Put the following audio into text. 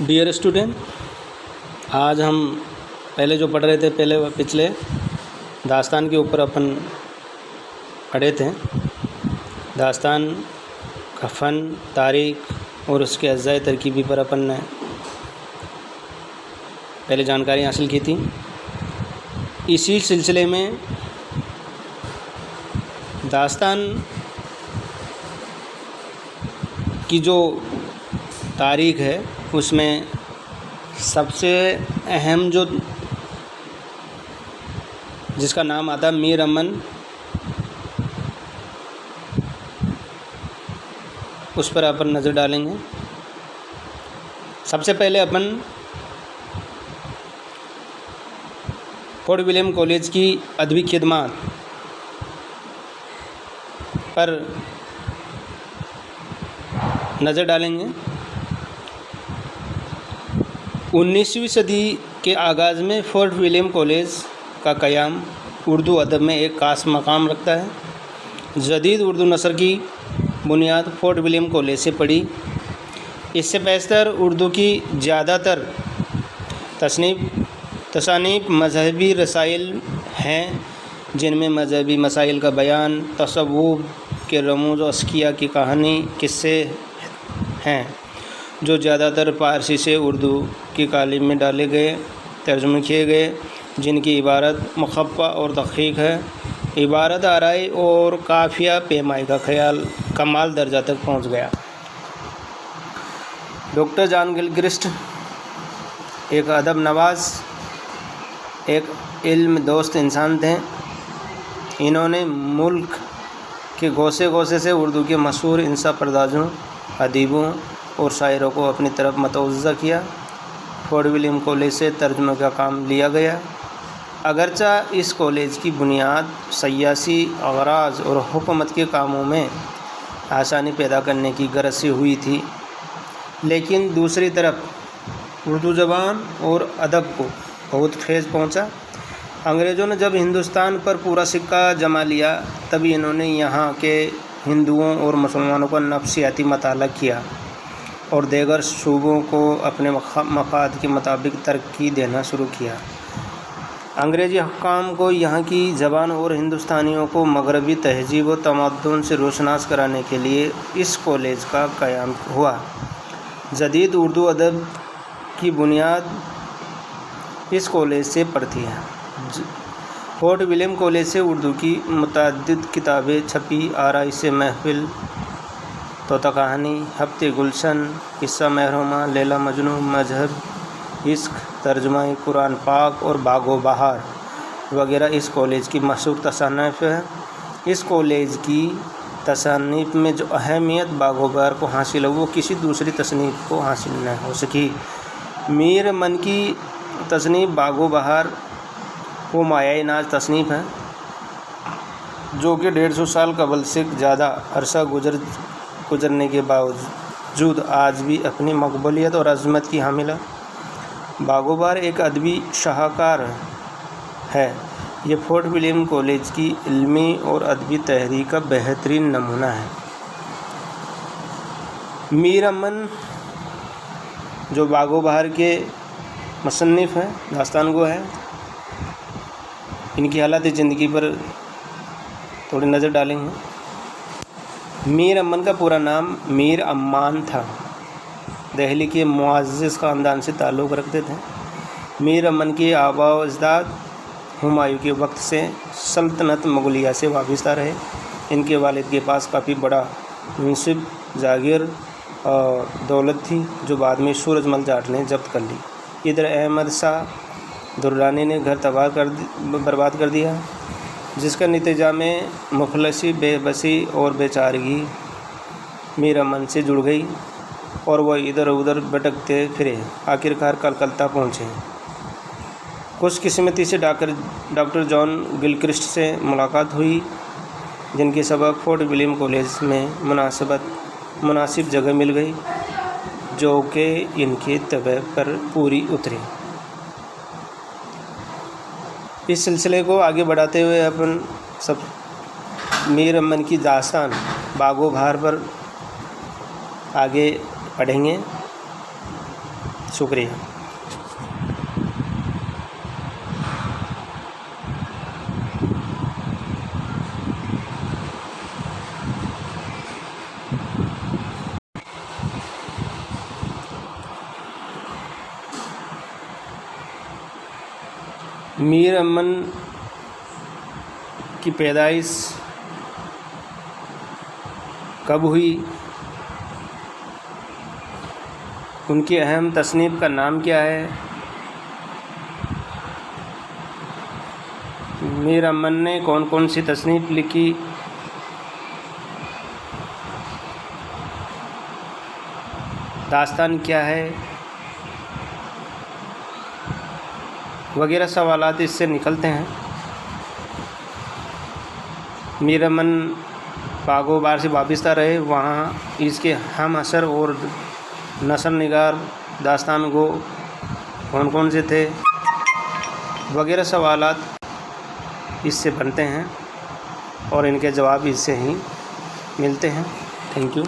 Dear student, आज हम पहले जो पढ़ रहे थे पिछले दास्तान के ऊपर अपन पढ़े थे। दास्तान का फ़न, तारीख़ और उसके अज़्ज़ाए तरकीबी पर अपन ने पहले जानकारी हासिल की थी। इसी सिलसिले में दास्तान की जो तारीख़ है उसमें सबसे अहम जो जिसका नाम आता मीर अमन, उस पर अपन नज़र डालेंगे। सबसे पहले अपन फोर्ट विलियम कॉलेज की अदबी खिदमत पर नज़र डालेंगे। 19वीं सदी के आगाज़ में फोर्ट विलियम कॉलेज का क़याम उर्दू अदब में एक ख़ास मकाम रखता है। जदीद उर्दू नसर की बुनियाद फोर्ट विलियम कॉलेज से पड़ी। इससे पैशतर उर्दू की ज़्यादातर तसानीफ़ मज़हबी रसाइल हैं, जिनमें मज़हबी मसाइल का बयान, तसव्वुफ़ के रमूज़ और अस्किया की कहानी किस्से हैं, जो ज़्यादातर फ़ारसी से उर्दू की कालिम में डाले गए, तर्जुमे किए गए, जिनकी इबारत मुख़फ़्फ़ा और दक़ीक़ है। इबारत आराई और काफ़िया पेमाई का ख्याल कमाल दर्जा तक पहुँच गया। डॉक्टर जॉन गिलक्रिस्ट एक अदब नवाज़, एक इल्म दोस्त इंसान थे। इन्होंने मुल्क के गोसे गोसे से उर्दू के मशहूर इंसा परदाज़ों, अदीबों और शायरों को अपनी तरफ मतवज़्ज़ा किया। फोर्ट विलियम कॉलेज से तर्जुमे का काम लिया गया। अगरचा इस कॉलेज की बुनियाद सियासी अग़राज़ और हुकूमत के कामों में आसानी पैदा करने की गरज से हुई थी, लेकिन दूसरी तरफ उर्दू ज़बान और अदब को बहुत फैज़ पहुंचा। अंग्रेज़ों ने जब हिंदुस्तान पर पूरा सिक्का जमा लिया, तभी इन्होंने यहाँ के हिंदुओं और मुसलमानों का नफ्सियाती मताला किया और दीगर शूबों को अपने मफाद के मुताबिक तरक्की देना शुरू किया। अंग्रेज़ी हुक्काम को यहाँ की ज़बान और हिंदुस्तानियों को मगरबी तहज़ीब व तमद्दुन से रोशनास कराने के लिए इस कॉलेज का क़याम हुआ। जदीद उर्दू अदब की बुनियाद इस कॉलेज से पड़ती है। फोर्ट विलियम कॉलेज से उर्दू की मुतअद्दिद किताबें छपी। आराई से महफिल, तोता कहानी, हफ्ते गुलशन, किस्सा महरुमा, लैला मजनू, मजहब, इश्क, तर्जुमा कुरान पाक और बागो बहार वगैरह इस कॉलेज की मशहूर तसानीफ़ है। इस कॉलेज की तसानीफ़ में जो अहमियत बागो बहार को हासिल है, वो किसी दूसरी तसनीफ़ को हासिल न हो सकी। मीर अमन की तसनीफ़ बागो बहार वो माया नाज तसनीफ़ है, जो कि 150 साल कबल से ज़्यादा अरसा गुजरने के बावजूद आज भी अपनी मकबूलियत और अज़मत की हामिल है। बागो बहार एक अदबी शाहकार है। ये फोर्ट विलियम कॉलेज की इल्मी और अदबी तहरीक का बेहतरीन नमूना है। मीर अमन जो बागो बहार के मुसन्निफ़ हैं, दास्तान गो है, इनकी हालत ज़िंदगी पर थोड़ी नज़र डालेंगे। मीर अमन का पूरा नाम मीर अम्मान था। दहली के मुअज़्ज़ज़ ख़ानदान से ताल्लुक़ रखते थे। मीर अमन के आबा व अजदाद हुमायूं के वक्त से सल्तनत मुग़लिया से वाबस्ता रहे। इनके वालिद के पास काफ़ी बड़ा मनसिब, जागीर और दौलत थी, जो बाद में सूरजमल जाट ने जब्त कर ली। इधर अहमद शाह दुर्रानी ने घर बर्बाद कर दिया, जिसका नतीजा में मुफलसी, बेबसी और बेचारगी मीर अमन से जुड़ गई और वह इधर उधर भटकते फिरे। आखिरकार कलकत्ता पहुँचे। खुशकिस्मती से डॉक्टर जॉन गिलक्रिस्ट से मुलाकात हुई, जिनकी सबक फोर्ट विलियम कॉलेज में मुनासिब जगह मिल गई, जो कि इनके तबे पर पूरी उतरी। इस सिलसिले को आगे बढ़ाते हुए अपन सब मीर अमन की दास्तान बागो बहार पर आगे पढ़ेंगे। شکریہ۔ میر امن کی پیدائش کب ہوئی؟ ان کی اہم تصنیف کا نام کیا ہے؟ میر امن نے کون کون سی تصنیف لکھی؟ داستان کیا ہے؟ وغیرہ سوالات اس سے نکلتے ہیں۔ میر امن پاگو بار سے وابستہ رہے، وہاں اس کے ہم عصر اور نثر نگار داستان گو کون کون سے تھے؟ وغیرہ سوالات اس سے بنتے ہیں اور ان کے جواب اس سے ہی ملتے ہیں۔ Thank you.